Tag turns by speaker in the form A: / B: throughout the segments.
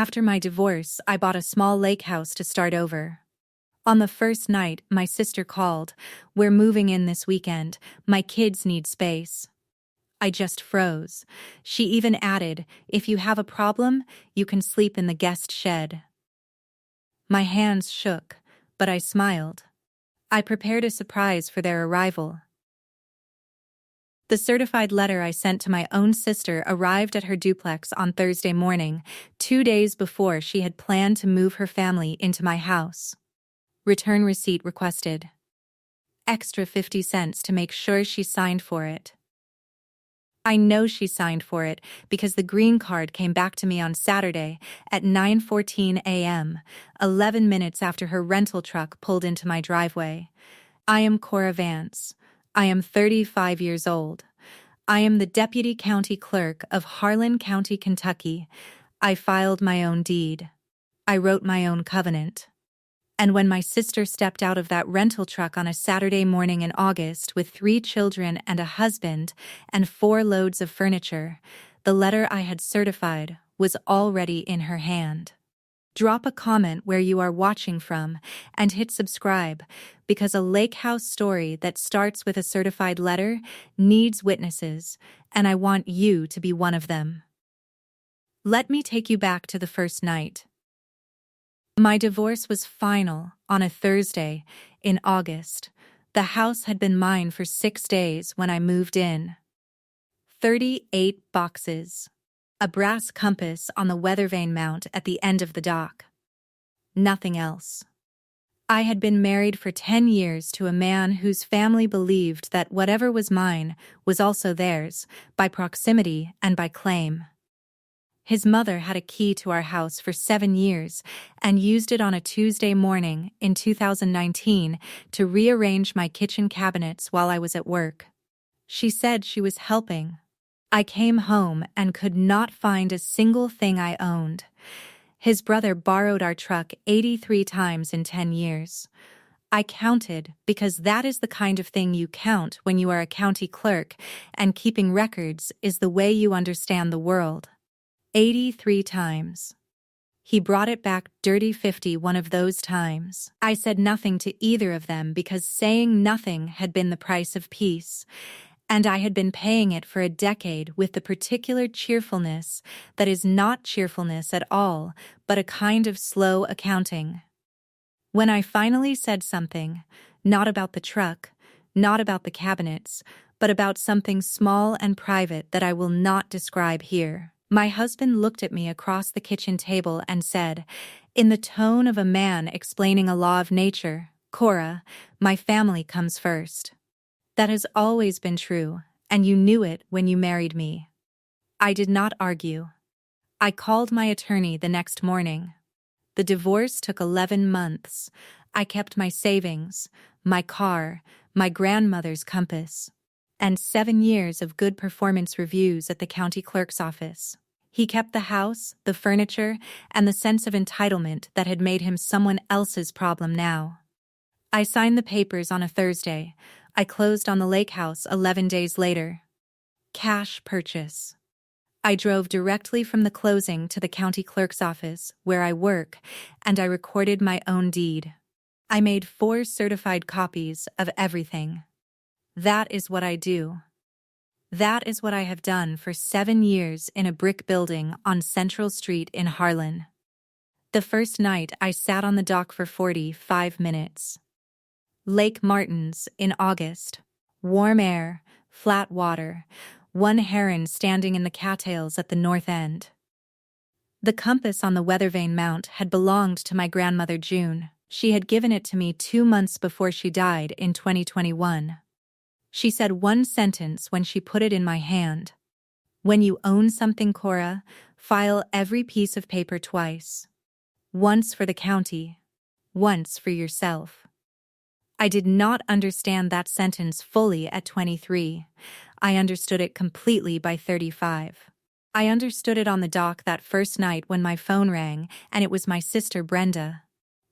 A: After my divorce, I bought a small lake house to start over. On the first night, my sister called. "We're moving in this weekend. My kids need space." I just froze. She even added, "If you have a problem, you can sleep in the guest shed." My hands shook, but I smiled. I prepared a surprise for their arrival. The certified letter I sent to my own sister arrived at her duplex on Thursday morning, 2 days before she had planned to move her family into my house. Return receipt requested. Extra 50 cents to make sure she signed for it. I know she signed for it because the green card came back to me on Saturday at 9:14 a.m., 11 minutes after her rental truck pulled into my driveway. I am Cora Vance. I am 35 years old. I am the deputy county clerk of Harlan County, Kentucky. I filed my own deed. I wrote my own covenant. And when my sister stepped out of that rental truck on a Saturday morning in August with 3 children and a husband and 4 loads of furniture, the letter I had certified was already in her hand. Drop a comment where you are watching from and hit subscribe, because a lake house story that starts with a certified letter needs witnesses, and I want you to be one of them. Let me take you back to the first night. My divorce was final on a Thursday in August. The house had been mine for 6 days when I moved in. 38 boxes. A brass compass on the weather vane mount at the end of the dock. Nothing else. I had been married for 10 years to a man whose family believed that whatever was mine was also theirs, by proximity and by claim. His mother had a key to our house for 7 years and used it on a Tuesday morning in 2019 to rearrange my kitchen cabinets while I was at work. She said she was helping. I came home and could not find a single thing I owned. His brother borrowed our truck 83 times in 10 years. I counted because that is the kind of thing you count when you are a county clerk, and keeping records is the way you understand the world. 83 times. He brought it back dirty 50 one of those times. I said nothing to either of them because saying nothing had been the price of peace, and I had been paying it for a decade with the particular cheerfulness that is not cheerfulness at all, but a kind of slow accounting. When I finally said something, not about the truck, not about the cabinets, but about something small and private that I will not describe here, my husband looked at me across the kitchen table and said, in the tone of a man explaining a law of nature, "Cora, my family comes first. That has always been true, and you knew it when you married me." I did not argue. I called my attorney the next morning. The divorce took 11 months. I kept my savings, my car, my grandmother's compass, and 7 years of good performance reviews at the county clerk's office. He kept the house, the furniture, and the sense of entitlement that had made him someone else's problem now. I signed the papers on a Thursday. I closed on the lake house 11 days later. Cash purchase. I drove directly from the closing to the county clerk's office, where I work, and I recorded my own deed. I made 4 certified copies of everything. That is what I do. That is what I have done for 7 years in a brick building on Central Street in Harlan. The first night I sat on the dock for 45 minutes. Lake Martin's in August. Warm air, flat water, 1 heron standing in the cattails at the north end. The compass on the weather vane mount had belonged to my grandmother June. She had given it to me 2 months before she died in 2021. She said one sentence when she put it in my hand. "When you own something, Cora, file every piece of paper twice. Once for the county, once for yourself." I did not understand that sentence fully at 23. I understood it completely by 35. I understood it on the dock that first night when my phone rang, and it was my sister Brenda.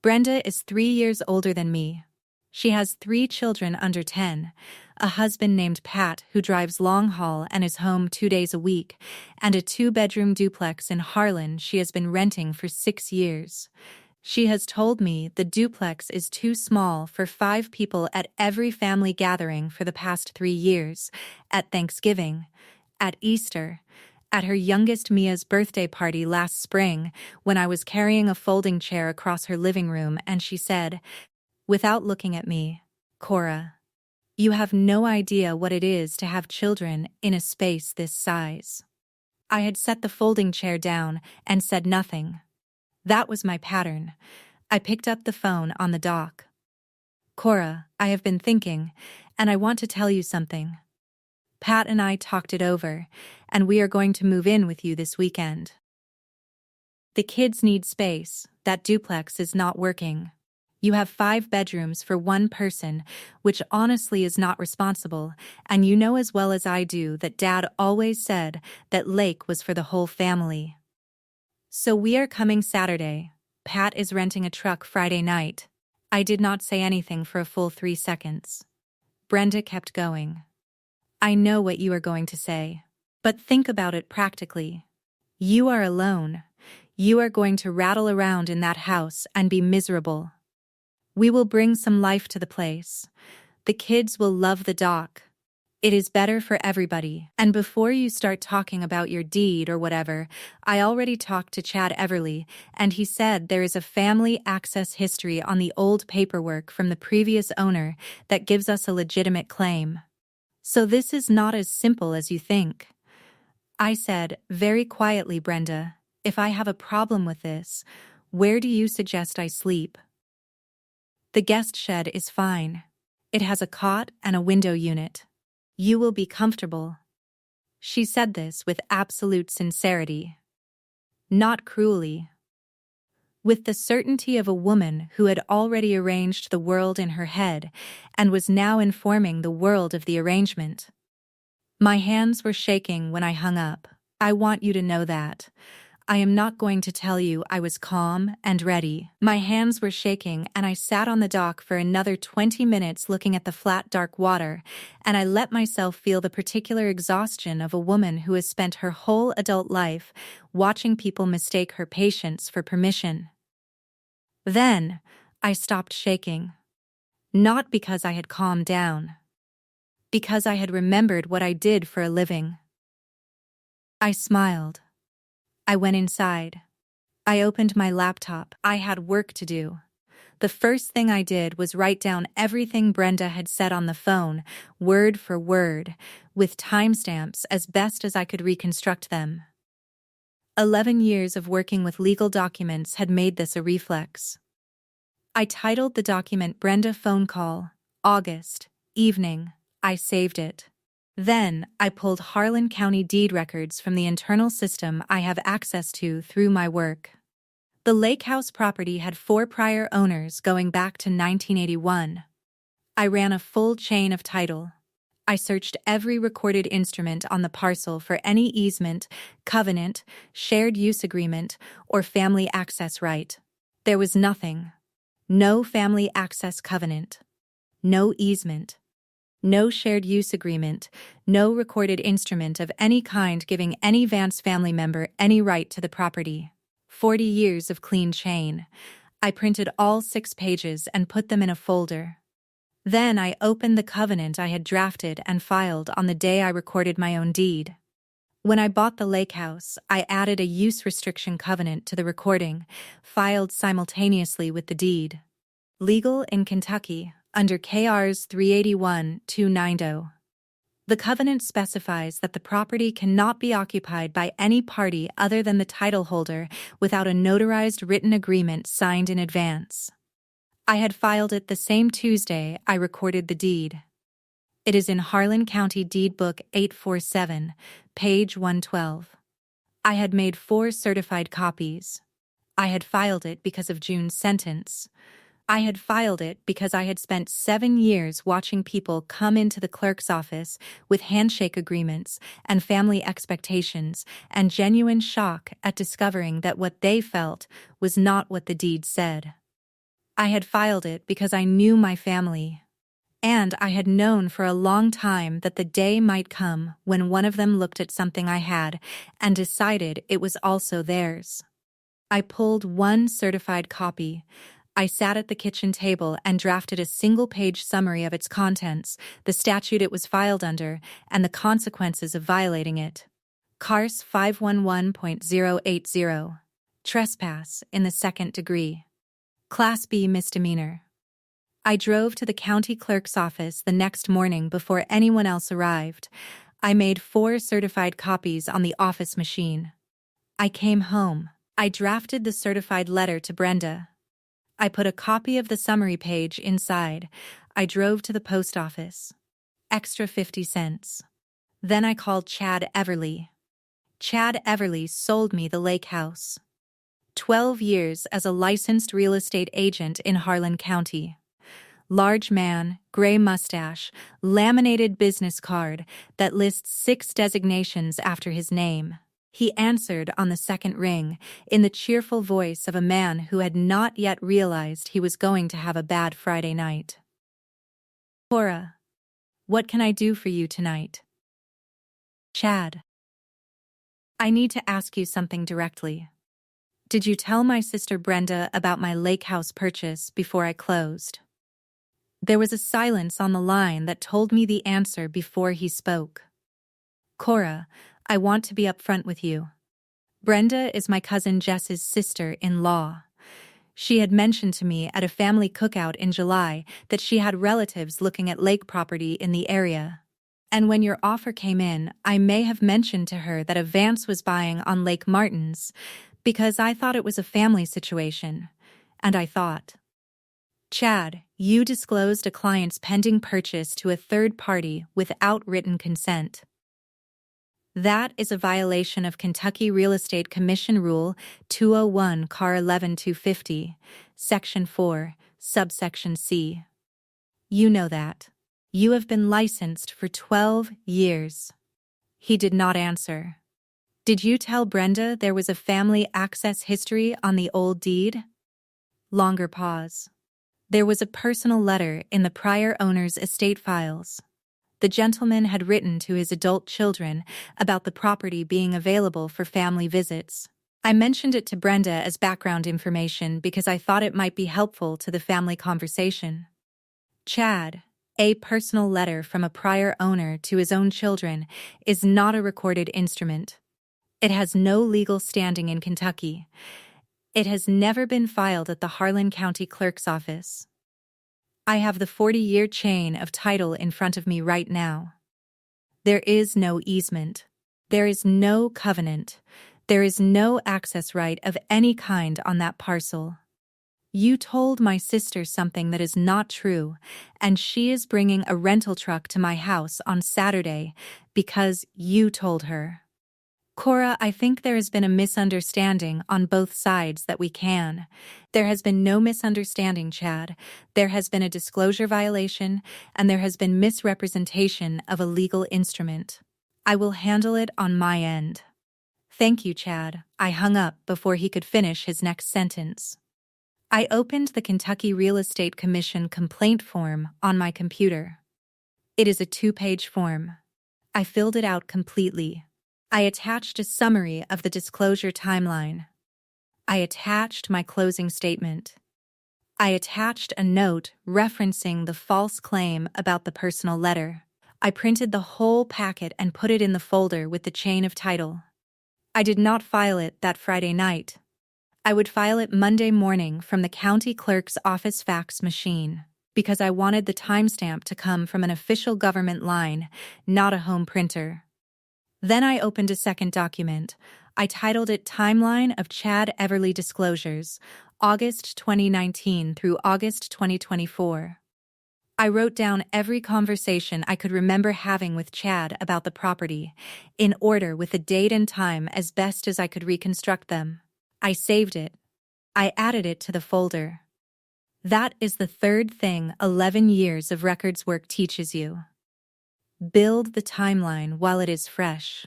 A: Brenda is 3 years older than me. She has 3 children under 10. a husband named Pat who drives long haul and is home 2 days a week, and a 2-bedroom duplex in Harlan she has been renting for 6 years. She has told me the duplex is too small for 5 people at every family gathering for the past 3 years, at Thanksgiving, at Easter, at her youngest Mia's birthday party last spring when I was carrying a folding chair across her living room and she said, without looking at me, "Cora, you have no idea what it is to have children in a space this size." I had set the folding chair down and said nothing. That was my pattern. I picked up the phone on the dock. "Cora, I have been thinking, and I want to tell you something. Pat and I talked it over, and we are going to move in with you this weekend. The kids need space. That duplex is not working. You have 5 bedrooms for 1 person, which honestly is not responsible, and you know as well as I do that Dad always said that Lake was for the whole family. So we are coming Saturday. Pat is renting a truck Friday night." I did not say anything for a full 3 seconds. Brenda kept going. "I know what you are going to say. But think about it practically. You are alone. You are going to rattle around in that house and be miserable. We will bring some life to the place. The kids will love the dock. It is better for everybody. And before you start talking about your deed or whatever, I already talked to Chad Everly, and he said there is a family access history on the old paperwork from the previous owner that gives us a legitimate claim. So this is not as simple as you think." I said, very quietly, "Brenda, if I have a problem with this, where do you suggest I sleep?" "The guest shed is fine. It has a cot and a window unit. You will be comfortable." She said this with absolute sincerity. Not cruelly. With the certainty of a woman who had already arranged the world in her head and was now informing the world of the arrangement. My hands were shaking when I hung up. I want you to know that. I am not going to tell you I was calm and ready. My hands were shaking and I sat on the dock for another 20 minutes looking at the flat dark water, and I let myself feel the particular exhaustion of a woman who has spent her whole adult life watching people mistake her patience for permission. Then, I stopped shaking. Not because I had calmed down. Because I had remembered what I did for a living. I smiled. I went inside. I opened my laptop. I had work to do. The first thing I did was write down everything Brenda had said on the phone, word for word, with timestamps as best as I could reconstruct them. 11 years of working with legal documents had made this a reflex. I titled the document "Brenda Phone Call, August, Evening." I saved it. Then, I pulled Harlan County deed records from the internal system I have access to through my work. The lake house property had 4 prior owners going back to 1981. I ran a full chain of title. I searched every recorded instrument on the parcel for any easement, covenant, shared use agreement, or family access right. There was nothing. No family access covenant. No easement. No shared use agreement, no recorded instrument of any kind giving any Vance family member any right to the property. 40 years of clean chain. I printed all 6 pages and put them in a folder. Then I opened the covenant I had drafted and filed on the day I recorded my own deed. When I bought the lake house, I added a use restriction covenant to the recording, filed simultaneously with the deed. Legal in Kentucky, under KRs 381-290. The covenant specifies that the property cannot be occupied by any party other than the title holder without a notarized written agreement signed in advance. I had filed it the same Tuesday I recorded the deed. It is in Harlan County Deed Book 847, page 112. I had made 4 certified copies. I had filed it because of June's sentence. I had filed it because I had spent 7 years watching people come into the clerk's office with handshake agreements and family expectations and genuine shock at discovering that what they felt was not what the deed said. I had filed it because I knew my family. And I had known for a long time that the day might come when one of them looked at something I had and decided it was also theirs. I pulled one certified copy. I sat at the kitchen table and drafted a single-page summary of its contents, the statute it was filed under, and the consequences of violating it. Cars 511.080. Trespass in the second degree. Class B misdemeanor. I drove to the county clerk's office the next morning before anyone else arrived. I made 4 certified copies on the office machine. I came home. I drafted the certified letter to Brenda. I put a copy of the summary page inside. I drove to the post office. Extra 50 cents. Then I called Chad Everly. Chad Everly sold me the lake house. 12 years as a licensed real estate agent in Harlan County. Large man, gray mustache, laminated business card that lists 6 designations after his name. He answered on the second ring, in the cheerful voice of a man who had not yet realized he was going to have a bad Friday night. Cora, what can I do for you tonight? Chad. I need to ask you something directly. Did you tell my sister Brenda about my lake house purchase before I closed? There was a silence on the line that told me the answer before he spoke. Cora, I want to be upfront with you. Brenda is my cousin Jess's sister-in-law. She had mentioned to me at a family cookout in July that she had relatives looking at lake property in the area. And when your offer came in, I may have mentioned to her that a Vance was buying on Lake Martins because I thought it was a family situation. And I thought, Chad, you disclosed a client's pending purchase to a third party without written consent. That is a violation of Kentucky Real Estate Commission Rule 201 Car 11250, Section 4, Subsection C. You know that. You have been licensed for 12 years. He did not answer. Did you tell Brenda there was a family access history on the old deed? Longer pause. There was a personal letter in the prior owner's estate files. The gentleman had written to his adult children about the property being available for family visits. I mentioned it to Brenda as background information because I thought it might be helpful to the family conversation. Chad, a personal letter from a prior owner to his own children, is not a recorded instrument. It has no legal standing in Kentucky. It has never been filed at the Harlan County Clerk's office. I have the 40-year chain of title in front of me right now. There is no easement. There is no covenant. There is no access right of any kind on that parcel. You told my sister something that is not true, and she is bringing a rental truck to my house on Saturday because you told her. Cora, I think there has been a misunderstanding on both sides that we can. There has been no misunderstanding, Chad. There has been a disclosure violation, and there has been misrepresentation of a legal instrument. I will handle it on my end. Thank you, Chad. I hung up before he could finish his next sentence. I opened the Kentucky Real Estate Commission complaint form on my computer. It is a 2-page form. I filled it out completely. I attached a summary of the disclosure timeline. I attached my closing statement. I attached a note referencing the false claim about the personal letter. I printed the whole packet and put it in the folder with the chain of title. I did not file it that Friday night. I would file it Monday morning from the county clerk's office fax machine because I wanted the timestamp to come from an official government line, not a home printer. Then I opened a second document. I titled it Timeline of Chad Everly Disclosures, August 2019 through August 2024. I wrote down every conversation I could remember having with Chad about the property, in order with the date and time as best as I could reconstruct them. I saved it. I added it to the folder. That is the third thing 11 years of records work teaches you. Build the timeline while it is fresh.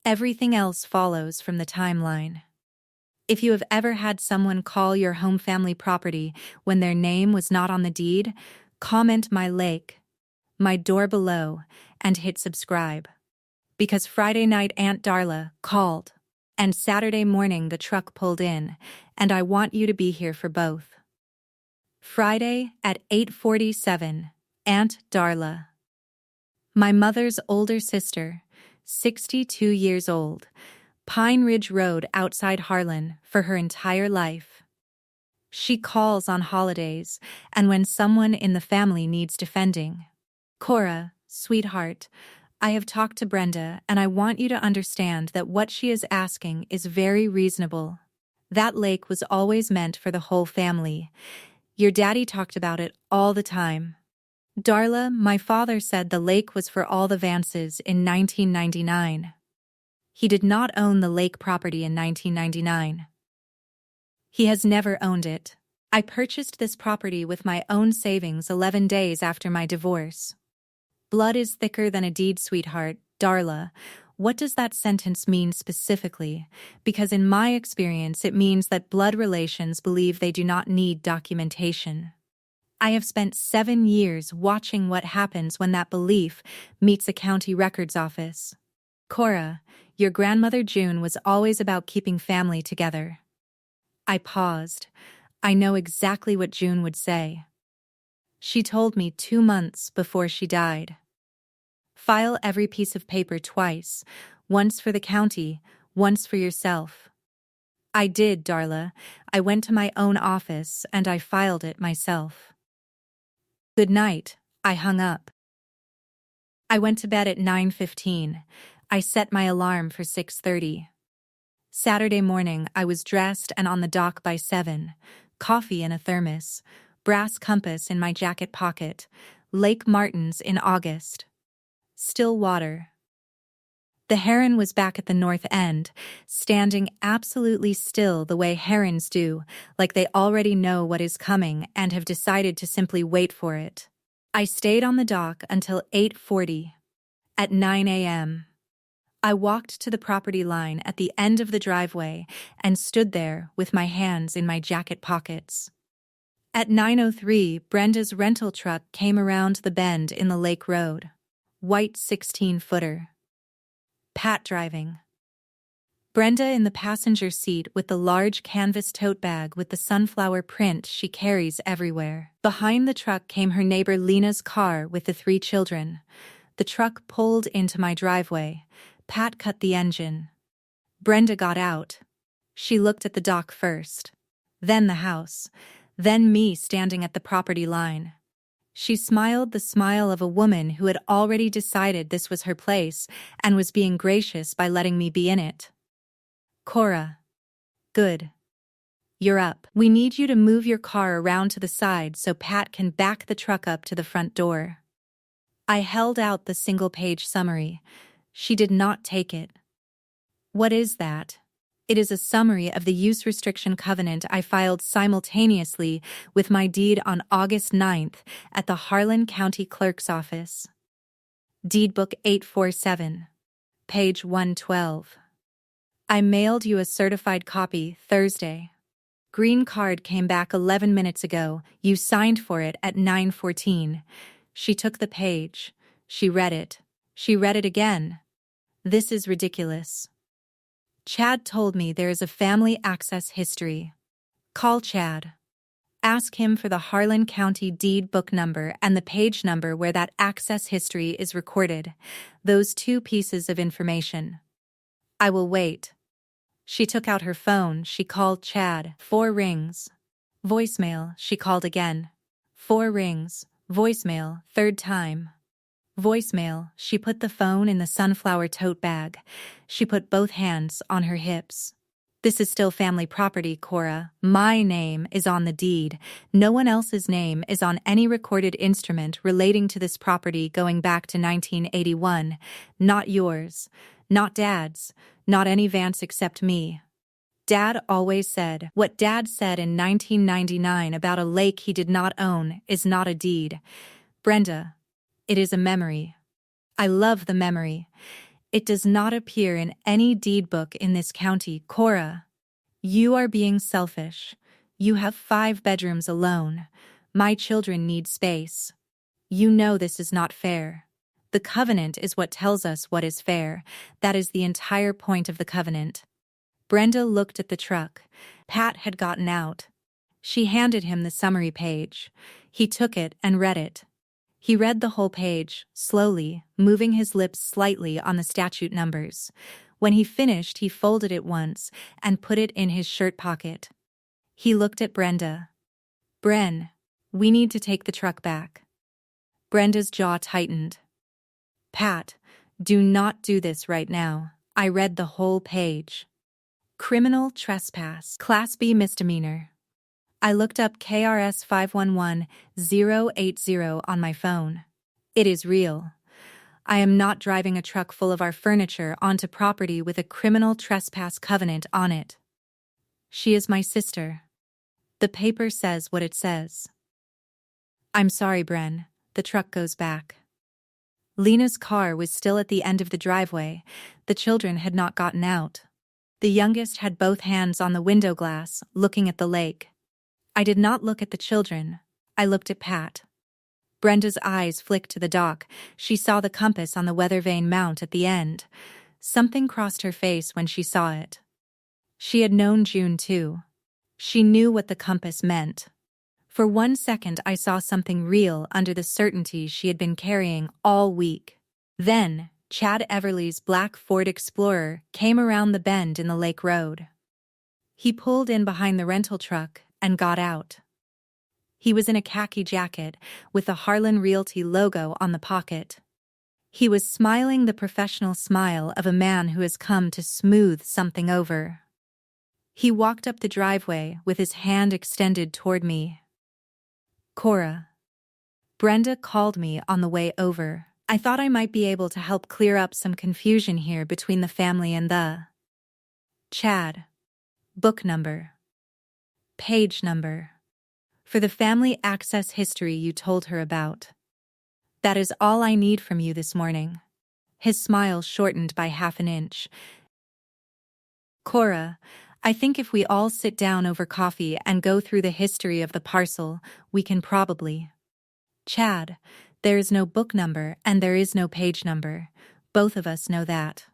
A: Everything else follows from the timeline. If you have ever had someone call your home family property when their name was not on the deed, comment my lake, my door below, and hit subscribe. Because Friday night Aunt Darla called, and Saturday morning the truck pulled in, and I want you to be here for both. Friday at 8:47, Aunt Darla. My mother's older sister, 62 years old, Pine Ridge Road outside Harlan for her entire life. She calls on holidays and when someone in the family needs defending. Cora, sweetheart, I have talked to Brenda and I want you to understand that what she is asking is very reasonable. That lake was always meant for the whole family. Your daddy talked about it all the time. Darla, my father said the lake was for all the Vances in 1999. He did not own the lake property in 1999. He has never owned it. I purchased this property with my own savings 11 days after my divorce. Blood is thicker than a deed, sweetheart. Darla, what does that sentence mean specifically? Because in my experience it means that blood relations believe they do not need documentation. I have spent 7 years watching what happens when that belief meets a county records office. Cora, your grandmother June was always about keeping family together. I paused. I know exactly what June would say. She told me 2 months before she died. File every piece of paper twice, once for the county, once for yourself. I did, Darla. I went to my own office and I filed it myself. Good night, I hung up. I went to bed at 9:15. I set my alarm for 6:30. Saturday morning, I was dressed and on the dock by 7, coffee in a thermos, brass compass in my jacket pocket, Lake Martin's in August. Still water. The heron was back at the north end, standing absolutely still the way herons do, like they already know what is coming and have decided to simply wait for it. I stayed on the dock until 8:40. At 9 a.m., I walked to the property line at the end of the driveway and stood there with my hands in my jacket pockets. At 9:03, Brenda's rental truck came around the bend in the lake road. White 16-footer. Pat driving. Brenda in the passenger seat with the large canvas tote bag with the sunflower print she carries everywhere. Behind the truck came her neighbor Lena's car with the 3 children. The truck pulled into my driveway. Pat cut the engine. Brenda got out. She looked at the dock first, then the house, then me standing at the property line. She smiled the smile of a woman who had already decided this was her place and was being gracious by letting me be in it. Cora. Good. You're up. We need you to move your car around to the side so Pat can back the truck up to the front door. I held out the single-page summary. She did not take it. What is that? It is a summary of the use restriction covenant I filed simultaneously with my deed on August 9th at the Harlan County Clerk's office. Deed Book 847, page 112. I mailed you a certified copy Thursday. Green card came back 11 minutes ago. You signed for it at 9:14. She took the page. She read it. She read it again. This is ridiculous. Chad told me there is a family access history. Call Chad. Ask him for the Harlan County deed book number and the page number where that access history is recorded. Those 2 pieces of information. I will wait. She took out her phone. She called Chad. 4 rings. Voicemail. She called again. 4 rings. Voicemail. 3rd time. Voicemail. She put the phone in the sunflower tote bag. She put both hands on her hips. This is still family property, Cora. My name is on the deed. No one else's name is on any recorded instrument relating to this property going back to 1981. Not yours. Not Dad's. Not any Vance except me. Dad always said, what Dad said in 1999 about a lake he did not own is not a deed. Brenda, it is a memory. I love the memory. It does not appear in any deed book in this county. Cora, you are being selfish. You have 5 bedrooms alone. My children need space. You know this is not fair. The covenant is what tells us what is fair. That is the entire point of the covenant. Brenda looked at the truck. Pat had gotten out. She handed him the summary page. He took it and read it. He read the whole page, slowly, moving his lips slightly on the statute numbers. When he finished, he folded it once and put it in his shirt pocket. He looked at Brenda. "Bren, we need to take the truck back." Brenda's jaw tightened. "Pat, do not do this right now." I read the whole page. Criminal trespass, Class B misdemeanor. I looked up KRS 511080 on my phone. It is real. I am not driving a truck full of our furniture onto property with a criminal trespass covenant on it. She is my sister. The paper says what it says. I'm sorry, Bren. The truck goes back. Lena's car was still at the end of the driveway. The children had not gotten out. The youngest had both hands on the window glass, looking at the lake. I did not look at the children. I looked at Pat. Brenda's eyes flicked to the dock. She saw the compass on the weather vane mount at the end. Something crossed her face when she saw it. She had known June too. She knew what the compass meant. For 1 second I saw something real under the certainty she had been carrying all week. Then, Chad Everly's black Ford Explorer came around the bend in the lake road. He pulled in behind the rental truck and got out. He was in a khaki jacket with the Harlan Realty logo on the pocket. He was smiling the professional smile of a man who has come to smooth something over. He walked up the driveway with his hand extended toward me. "Cora." Brenda called me on the way over. I thought I might be able to help clear up some confusion here between the family and the Chad. Book number. Page number. For the family access history you told her about. That is all I need from you this morning. His smile shortened by half an inch. Cora, I think if we all sit down over coffee and go through the history of the parcel, we can probably. Chad, there is no book number and there is no page number. Both of us know that.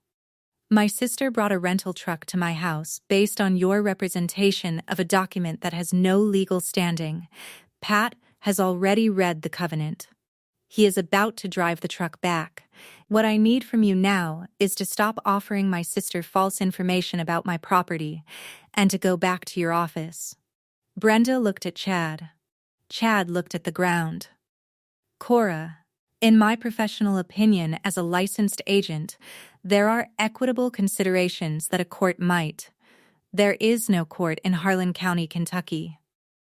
A: My sister brought a rental truck to my house based on your representation of a document that has no legal standing. Pat has already read the covenant. He is about to drive the truck back. What I need from you now is to stop offering my sister false information about my property and to go back to your office. Brenda looked at Chad. Chad looked at the ground. Cora, in my professional opinion as a licensed agent, there are equitable considerations that a court might. There is no court in Harlan County, Kentucky,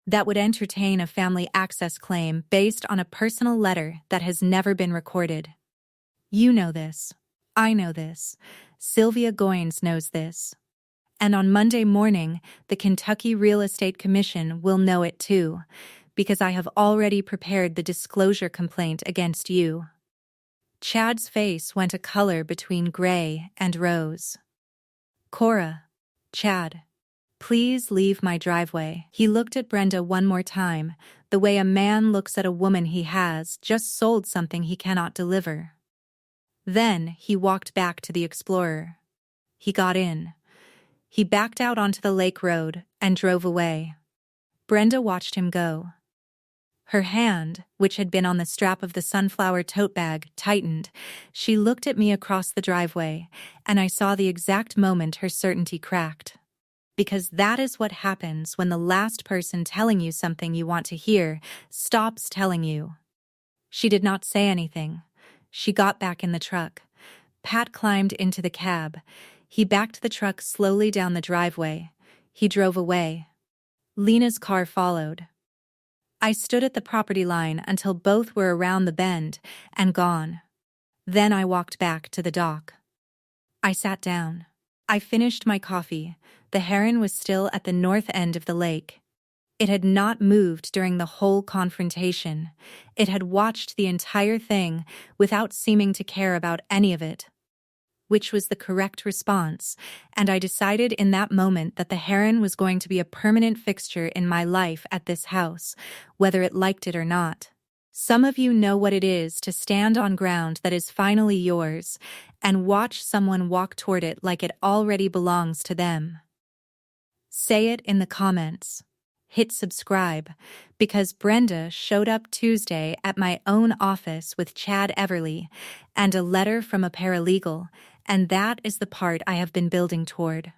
A: that would entertain a family access claim based on a personal letter that has never been recorded. You know this. I know this. Sylvia Goines knows this. And on Monday morning, the Kentucky Real Estate Commission will know it too, because I have already prepared the disclosure complaint against you. Chad's face went a color between gray and rose. Cora, Chad, please leave my driveway. He looked at Brenda one more time, the way a man looks at a woman he has just sold something he cannot deliver. Then he walked back to the Explorer. He got in. He backed out onto the lake road and drove away. Brenda watched him go. Her hand, which had been on the strap of the sunflower tote bag, tightened. She looked at me across the driveway, and I saw the exact moment her certainty cracked. Because that is what happens when the last person telling you something you want to hear stops telling you. She did not say anything. She got back in the truck. Pat climbed into the cab. He backed the truck slowly down the driveway. He drove away. Lena's car followed. I stood at the property line until both were around the bend and gone. Then I walked back to the dock. I sat down. I finished my coffee. The heron was still at the north end of the lake. It had not moved during the whole confrontation. It had watched the entire thing without seeming to care about any of it. which was the correct response, and I decided in that moment that the heron was going to be a permanent fixture in my life at this house, whether it liked it or not. Some of you know what it is to stand on ground that is finally yours and watch someone walk toward it like it already belongs to them. Say it in the comments. Hit subscribe, because Brenda showed up Tuesday at my own office with Chad Everly and a letter from a paralegal, and that is the part I have been building toward.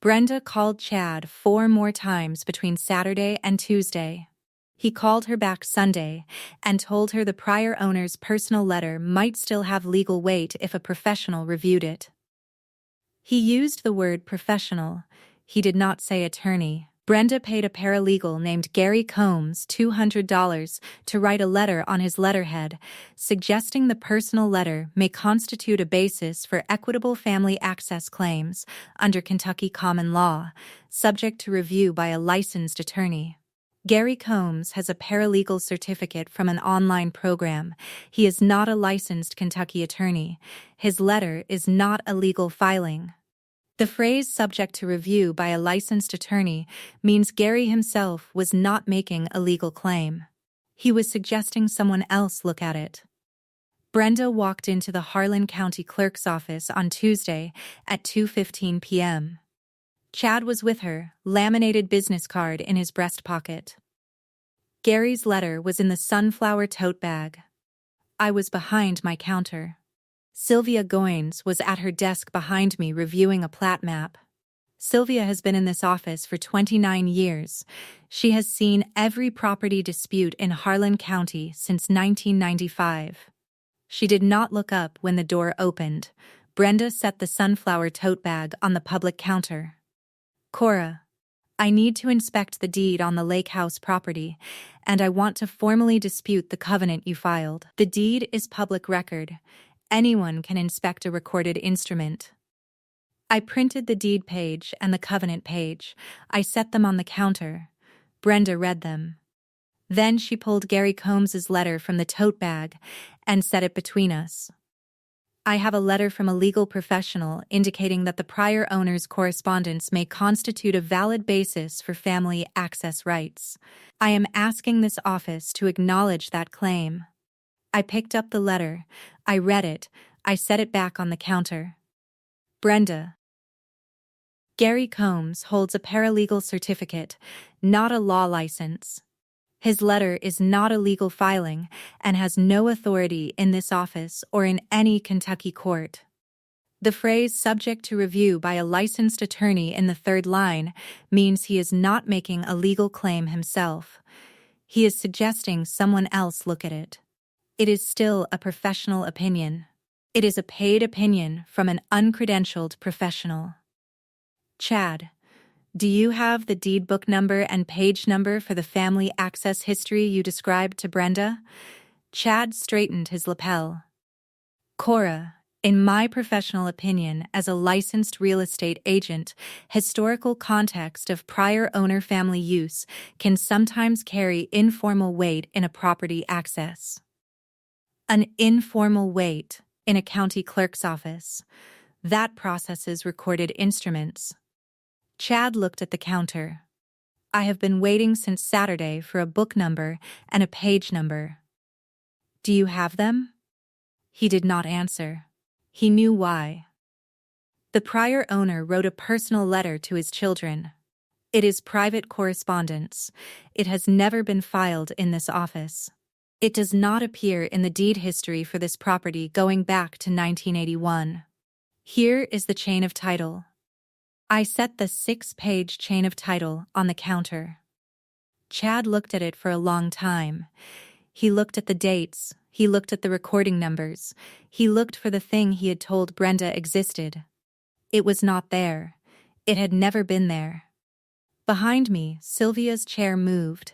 A: Brenda called Chad 4 more times between Saturday and Tuesday. He called her back Sunday and told her the prior owner's personal letter might still have legal weight if a professional reviewed it. He used the word professional. He did not say attorney. Brenda paid a paralegal named Gary Combs $200 to write a letter on his letterhead, suggesting the personal letter may constitute a basis for equitable family access claims under Kentucky common law, subject to review by a licensed attorney. Gary Combs has a paralegal certificate from an online program. He is not a licensed Kentucky attorney. His letter is not a legal filing. The phrase subject to review by a licensed attorney means Gary himself was not making a legal claim. He was suggesting someone else look at it. Brenda walked into the Harlan County clerk's office on Tuesday at 2:15 p.m. Chad was with her, laminated business card in his breast pocket. Gary's letter was in the sunflower tote bag. I was behind my counter. Sylvia Goines was at her desk behind me reviewing a plat map. Sylvia has been in this office for 29 years. She has seen every property dispute in Harlan County since 1995. She did not look up when the door opened. Brenda set the sunflower tote bag on the public counter. Cora, I need to inspect the deed on the lake house property, and I want to formally dispute the covenant you filed. The deed is public record. Anyone can inspect a recorded instrument. I printed the deed page and the covenant page. I set them on the counter. Brenda read them. Then she pulled Gary Combs's letter from the tote bag and set it between us. I have a letter from a legal professional indicating that the prior owner's correspondence may constitute a valid basis for family access rights. I am asking this office to acknowledge that claim. I picked up the letter. I read it. I set it back on the counter. Brenda. Gary Combs holds a paralegal certificate, not a law license. His letter is not a legal filing and has no authority in this office or in any Kentucky court. The phrase subject to review by a licensed attorney in the third line means he is not making a legal claim himself. He is suggesting someone else look at it. It is still a professional opinion. It is a paid opinion from an uncredentialed professional. Chad, do you have the deed book number and page number for the family access history you described to Brenda? Chad straightened his lapel. Cora, in my professional opinion as a licensed real estate agent, historical context of prior owner family use can sometimes carry informal weight in a property access. An informal weight in a county clerk's office. That processes recorded instruments. Chad looked at the counter. I have been waiting since Saturday for a book number and a page number. Do you have them? He did not answer. He knew why. The prior owner wrote a personal letter to his children. It is private correspondence. It has never been filed in this office. It does not appear in the deed history for this property going back to 1981. Here is the chain of title. I set the 6-page chain of title on the counter. Chad looked at it for a long time. He looked at the dates. He looked at the recording numbers. He looked for the thing he had told Brenda existed. It was not there. It had never been there. Behind me, Sylvia's chair moved.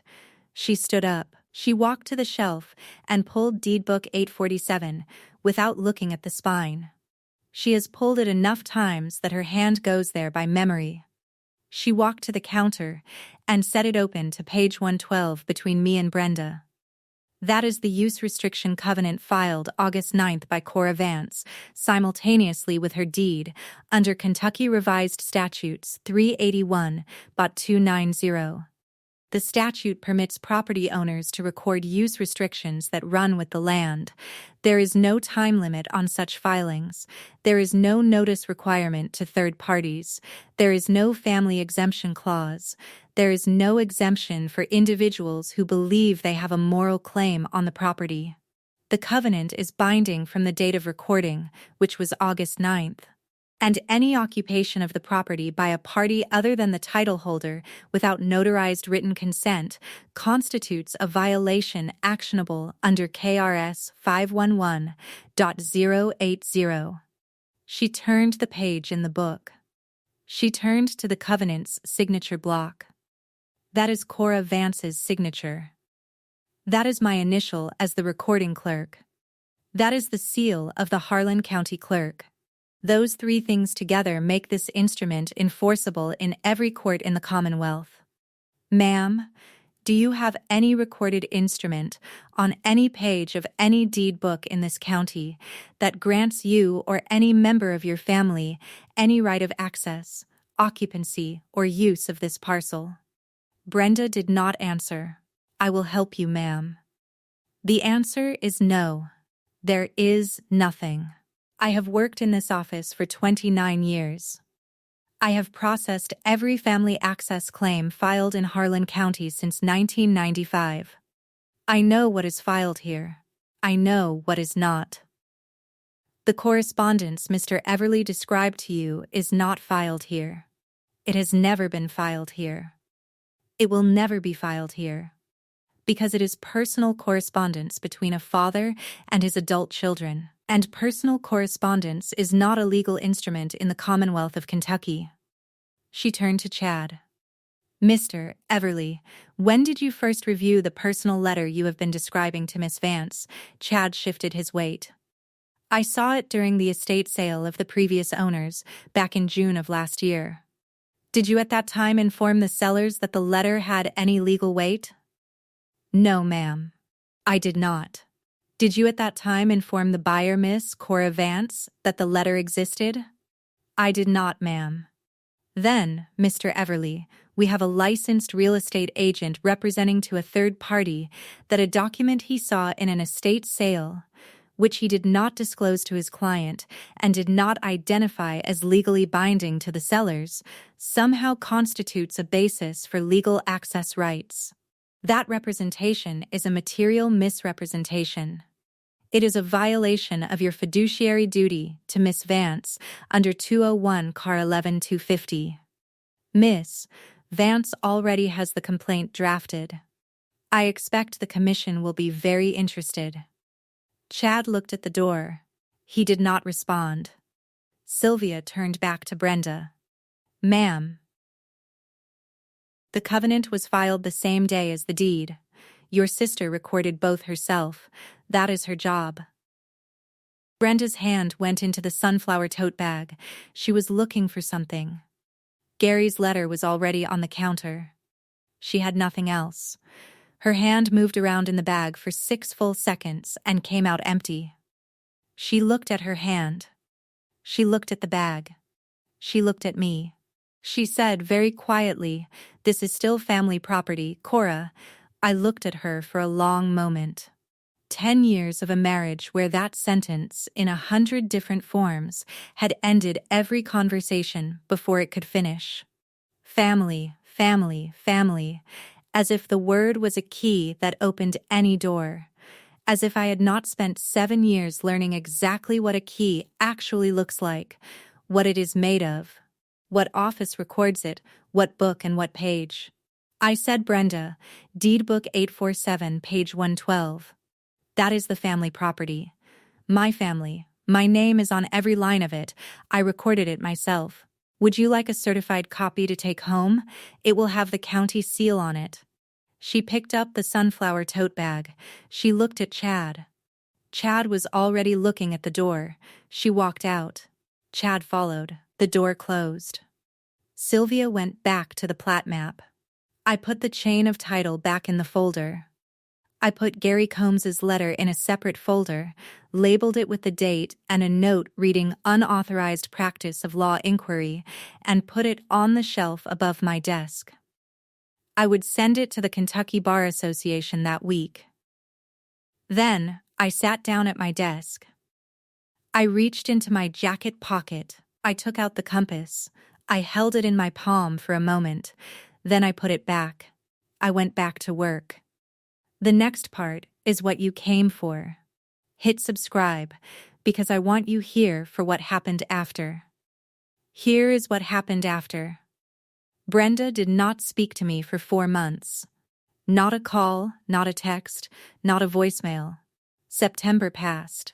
A: She stood up. She walked to the shelf and pulled Deed Book 847 without looking at the spine. She has pulled it enough times that her hand goes there by memory. She walked to the counter and set it open to page 112 between me and Brenda. That is the use restriction covenant filed August 9th by Cora Vance, simultaneously with her deed, under Kentucky Revised Statutes 381.290. The statute permits property owners to record use restrictions that run with the land. There is no time limit on such filings. There is no notice requirement to third parties. There is no family exemption clause. There is no exemption for individuals who believe they have a moral claim on the property. The covenant is binding from the date of recording, which was August 9th. And any occupation of the property by a party other than the title holder without notarized written consent constitutes a violation actionable under KRS 511.080. She turned the page in the book. She turned to the covenant's signature block. That is Cora Vance's signature. That is my initial as the recording clerk. That is the seal of the Harlan County clerk. Those three things together make this instrument enforceable in every court in the Commonwealth. Ma'am, do you have any recorded instrument on any page of any deed book in this county that grants you or any member of your family any right of access, occupancy, or use of this parcel? Brenda did not answer. I will help you, ma'am. The answer is no. There is nothing. I have worked in this office for 29 years. I have processed every family access claim filed in Harlan County since 1995. I know what is filed here. I know what is not. The correspondence Mr. Everly described to you is not filed here. It has never been filed here. It will never be filed here, because it is personal correspondence between a father and his adult children. And personal correspondence is not a legal instrument in the Commonwealth of Kentucky. She turned to Chad. Mr. Everly, when did you first review the personal letter you have been describing to Miss Vance? Chad shifted his weight. I saw it during the estate sale of the previous owners, back in June of last year. Did you at that time inform the sellers that the letter had any legal weight? No, ma'am. I did not. Did you at that time inform the buyer, Miss Cora Vance, that the letter existed? I did not, ma'am. Then, Mr. Everly, we have a licensed real estate agent representing to a third party that a document he saw in an estate sale, which he did not disclose to his client and did not identify as legally binding to the sellers, somehow constitutes a basis for legal access rights. That representation is a material misrepresentation. It is a violation of your fiduciary duty to Miss Vance under 201 Car 11250. Miss Vance already has the complaint drafted. I expect the commission will be very interested. Chad looked at the door. He did not respond. Sylvia turned back to Brenda. Ma'am. The covenant was filed the same day as the deed. Your sister recorded both herself. That is her job. Brenda's hand went into the sunflower tote bag. She was looking for something. Gary's letter was already on the counter. She had nothing else. Her hand moved around in the bag for 6 full seconds and came out empty. She looked at her hand. She looked at the bag. She looked at me. She said very quietly, "This is still family property, Cora." I looked at her for a long moment. 10 years of a marriage where that sentence, in 100 different forms, had ended every conversation before it could finish. Family, family, family, as if the word was a key that opened any door. As if I had not spent 7 years learning exactly what a key actually looks like, what it is made of, what office records it, what book and what page. I said, Brenda, Deed Book 847, page 112. That is the family property. My family. My name is on every line of it. I recorded it myself. Would you like a certified copy to take home? It will have the county seal on it. She picked up the sunflower tote bag. She looked at Chad. Chad was already looking at the door. She walked out. Chad followed. The door closed. Sylvia went back to the plat map. I put the chain of title back in the folder. I put Gary Combs's letter in a separate folder, labeled it with the date and a note reading unauthorized practice of law inquiry, and put it on the shelf above my desk. I would send it to the Kentucky Bar Association that week. Then, I sat down at my desk. I reached into my jacket pocket. I took out the compass. I held it in my palm for a moment. Then I put it back. I went back to work. The next part is what you came for. Hit subscribe, because I want you here for what happened after. Here is what happened after. Brenda did not speak to me for 4 months. Not a call, not a text, not a voicemail. September passed.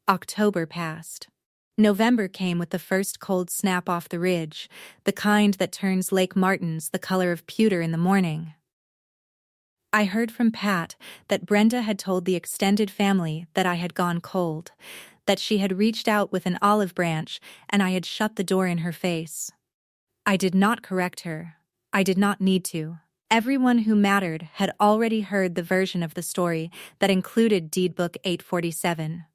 A: October passed. November came with the first cold snap off the ridge, the kind that turns Lake Martin's the color of pewter in the morning. I heard from Pat that Brenda had told the extended family that I had gone cold, that she had reached out with an olive branch and I had shut the door in her face. I did not correct her. I did not need to. Everyone who mattered had already heard the version of the story that included Deed Book 847.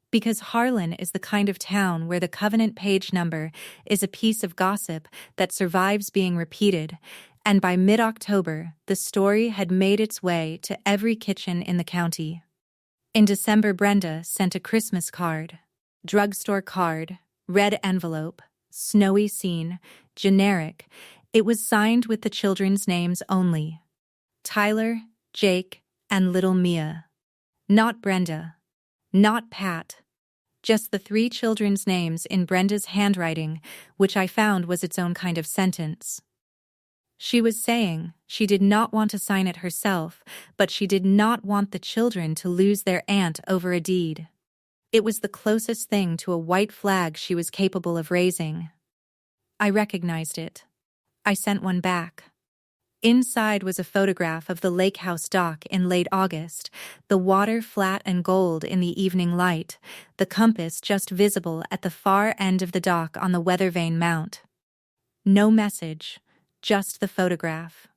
A: Because Harlan is the kind of town where the covenant page number is a piece of gossip that survives being repeated, and by mid-October, the story had made its way to every kitchen in the county. In December, Brenda sent a Christmas card. Drugstore card, red envelope, snowy scene, generic. It was signed with the children's names only. Tyler, Jake, and little Mia. Not Brenda. Not Pat. Just the 3 children's names in Brenda's handwriting, which I found was its own kind of sentence. She was saying she did not want to sign it herself, but she did not want the children to lose their aunt over a deed. It was the closest thing to a white flag she was capable of raising. I recognized it. I sent one back. Inside was a photograph of the lake house dock in late August, the water flat and gold in the evening light, the compass just visible at the far end of the dock on the weather vane mount. No message, just the photograph.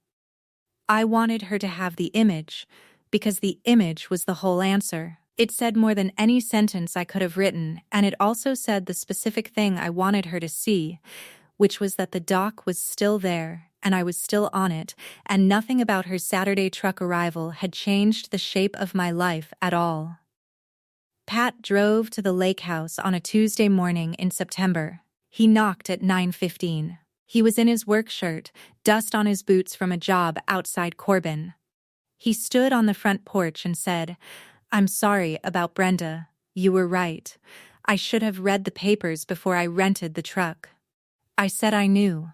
A: I wanted her to have the image, because the image was the whole answer. It said more than any sentence I could have written, and it also said the specific thing I wanted her to see, which was that the dock was still there, and I was still on it, and nothing about her Saturday truck arrival had changed the shape of my life at all. Pat drove to the lake house on a Tuesday morning in September. He knocked at 9:15. He was in his work shirt, dust on his boots from a job outside Corbin. He stood on the front porch and said, "I'm sorry about Brenda. You were right. I should have read the papers before I rented the truck." I said I knew.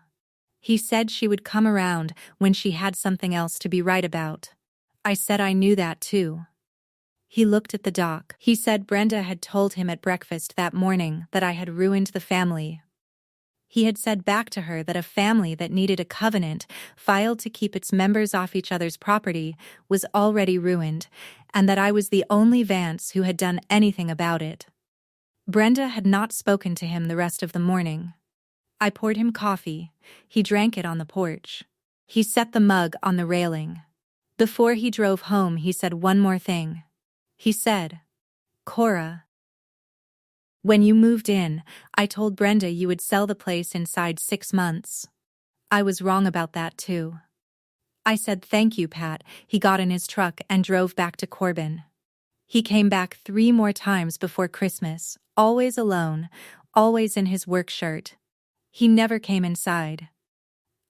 A: He said she would come around when she had something else to be right about. I said I knew that too. He looked at the dock. He said Brenda had told him at breakfast that morning that I had ruined the family. He had said back to her that a family that needed a covenant filed to keep its members off each other's property was already ruined, and that I was the only Vance who had done anything about it. Brenda had not spoken to him the rest of the morning. I poured him coffee. He drank it on the porch. He set the mug on the railing. Before he drove home, he said one more thing. He said, "Cora, when you moved in, I told Brenda you would sell the place inside 6 months. I was wrong about that too." I said thank you, Pat. He got in his truck and drove back to Corbin. He came back 3 more times before Christmas, always alone, always in his work shirt. He never came inside.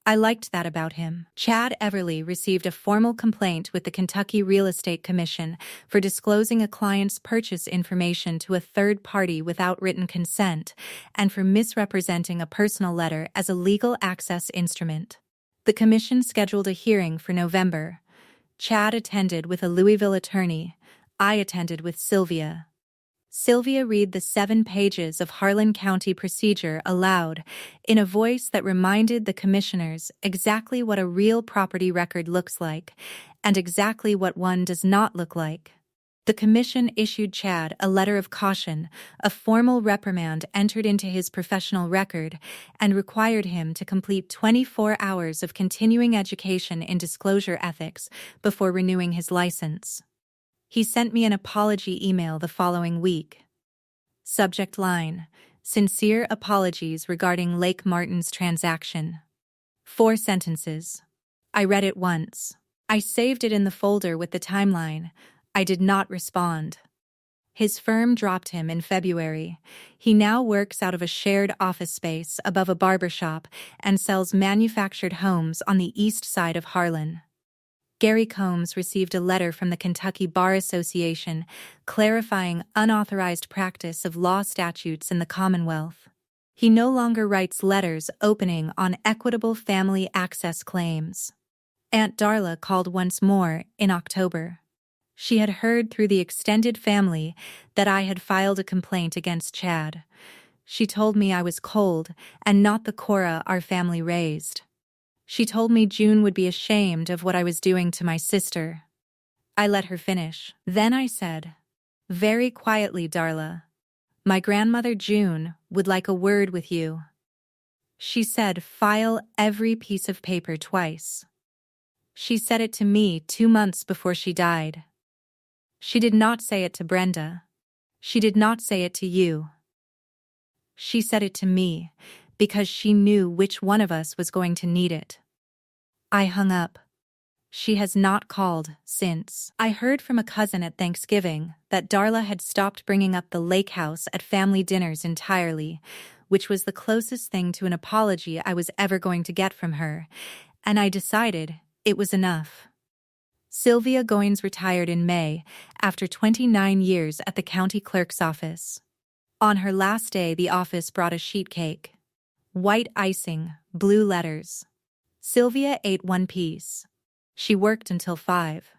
A: I liked that about him. Chad Everly received a formal complaint with the Kentucky Real Estate Commission for disclosing a client's purchase information to a third party without written consent and for misrepresenting a personal letter as a legal access instrument. The commission scheduled a hearing for November. Chad attended with a Louisville attorney. I attended with Sylvia. Sylvia read the 7 pages of Harlan County procedure aloud, in a voice that reminded the commissioners exactly what a real property record looks like, and exactly what one does not look like. The commission issued Chad a letter of caution, a formal reprimand entered into his professional record, and required him to complete 24 hours of continuing education in disclosure ethics before renewing his license. He sent me an apology email the following week. Subject line: Sincere apologies regarding Lake Martin's transaction. 4 sentences. I read it once. I saved it in the folder with the timeline. I did not respond. His firm dropped him in February. He now works out of a shared office space above a barber shop and sells manufactured homes on the east side of Harlan. Gary Combs received a letter from the Kentucky Bar Association clarifying unauthorized practice of law statutes in the Commonwealth. He no longer writes letters opening on equitable family access claims. Aunt Darla called once more in October. She had heard through the extended family that I had filed a complaint against Chad. She told me I was cold and not the Cora our family raised. She told me June would be ashamed of what I was doing to my sister. I let her finish. Then I said, very quietly, Darla, my grandmother June would like a word with you. She said, file every piece of paper twice. She said it to me 2 months before she died. She did not say it to Brenda. She did not say it to you. She said it to me because she knew which one of us was going to need it. I hung up. She has not called since. I heard from a cousin at Thanksgiving that Darla had stopped bringing up the lake house at family dinners entirely, which was the closest thing to an apology I was ever going to get from her, and I decided it was enough. Sylvia Goines retired in May after 29 years at the county clerk's office. On her last day, the office brought a sheet cake. White icing, blue letters. Sylvia ate 1 piece. She worked until 5.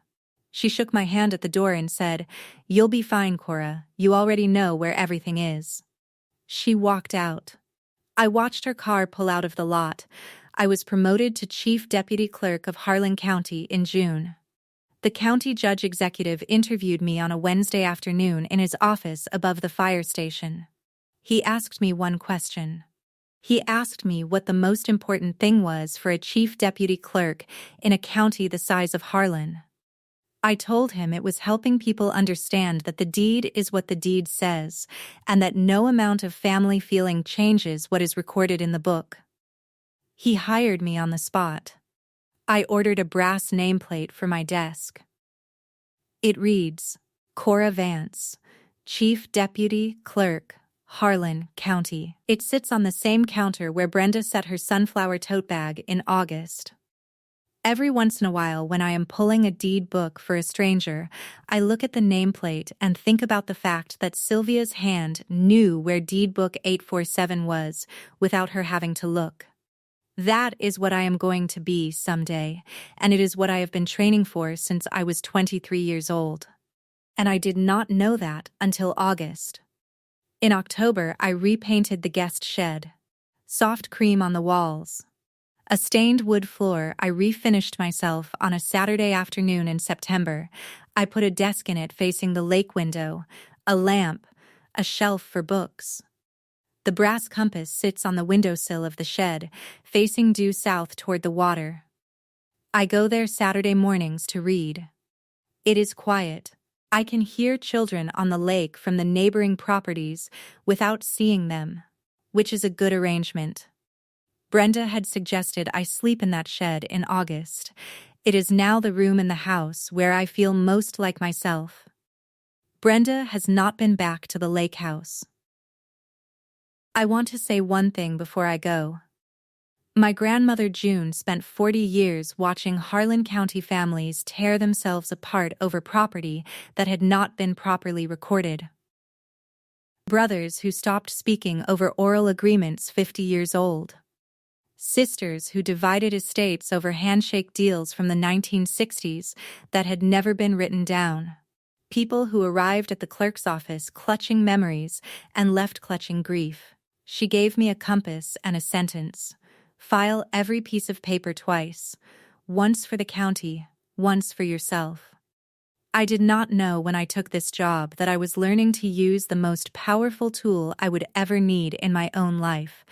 A: She shook my hand at the door and said, "You'll be fine, Cora. You already know where everything is." She walked out. I watched her car pull out of the lot. I was promoted to Chief Deputy Clerk of Harlan County in June. The county judge executive interviewed me on a Wednesday afternoon in his office above the fire station. He asked me one question. He asked me what the most important thing was for a chief deputy clerk in a county the size of Harlan. I told him it was helping people understand that the deed is what the deed says, and that no amount of family feeling changes what is recorded in the book. He hired me on the spot. I ordered a brass nameplate for my desk. It reads, Cora Vance, Chief Deputy Clerk, Harlan County. It sits on the same counter where Brenda set her sunflower tote bag in August. Every once in a while, when I am pulling a deed book for a stranger, I look at the nameplate and think about the fact that Sylvia's hand knew where deed book 847 was without her having to look. That is what I am going to be someday, and it is what I have been training for since I was 23 years old. And I did not know that until August. In October, I repainted the guest shed. Soft cream on the walls. A stained wood floor. I refinished myself on a Saturday afternoon in September. I put a desk in it facing the lake window, a lamp, a shelf for books. The brass compass sits on the windowsill of the shed, facing due south toward the water. I go there Saturday mornings to read. It is quiet. I can hear children on the lake from the neighboring properties without seeing them, which is a good arrangement. Brenda had suggested I sleep in that shed in August. It is now the room in the house where I feel most like myself. Brenda has not been back to the lake house. I want to say one thing before I go. My grandmother June spent 40 years watching Harlan County families tear themselves apart over property that had not been properly recorded. Brothers who stopped speaking over oral agreements 50 years old. Sisters who divided estates over handshake deals from the 1960s that had never been written down. People who arrived at the clerk's office clutching memories and left clutching grief. She gave me a compass and a sentence. File every piece of paper twice, once for the county, once for yourself. I did not know when I took this job that I was learning to use the most powerful tool I would ever need in my own life,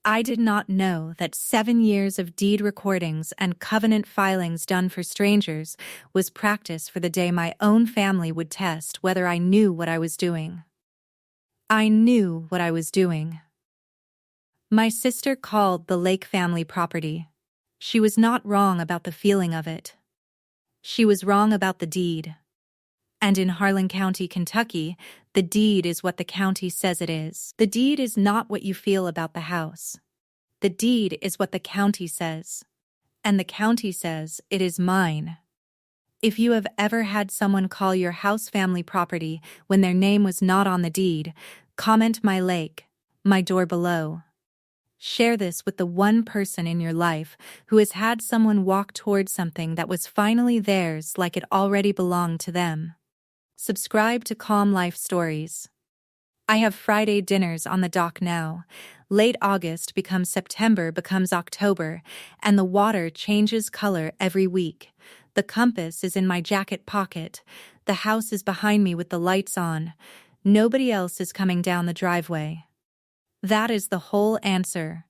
A: I did not know that 7 years of deed recordings and covenant filings done for strangers was practice for the day my own family would test whether I knew what I was doing. I knew what I was doing. My sister called the Lake family property. She was not wrong about the feeling of it. She was wrong about the deed. And in Harlan County, Kentucky, the deed is what the county says it is. The deed is not what you feel about the house. The deed is what the county says. And the county says it is mine. If you have ever had someone call your house family property when their name was not on the deed, comment my lake, my door below. Share this with the one person in your life who has had someone walk towards something that was finally theirs like it already belonged to them. Subscribe to Calm Life Stories. I have Friday dinners on the dock now. Late August becomes September becomes October, and the water changes color every week. The compass is in my jacket pocket. The house is behind me with the lights on. Nobody else is coming down the driveway. That is the whole answer.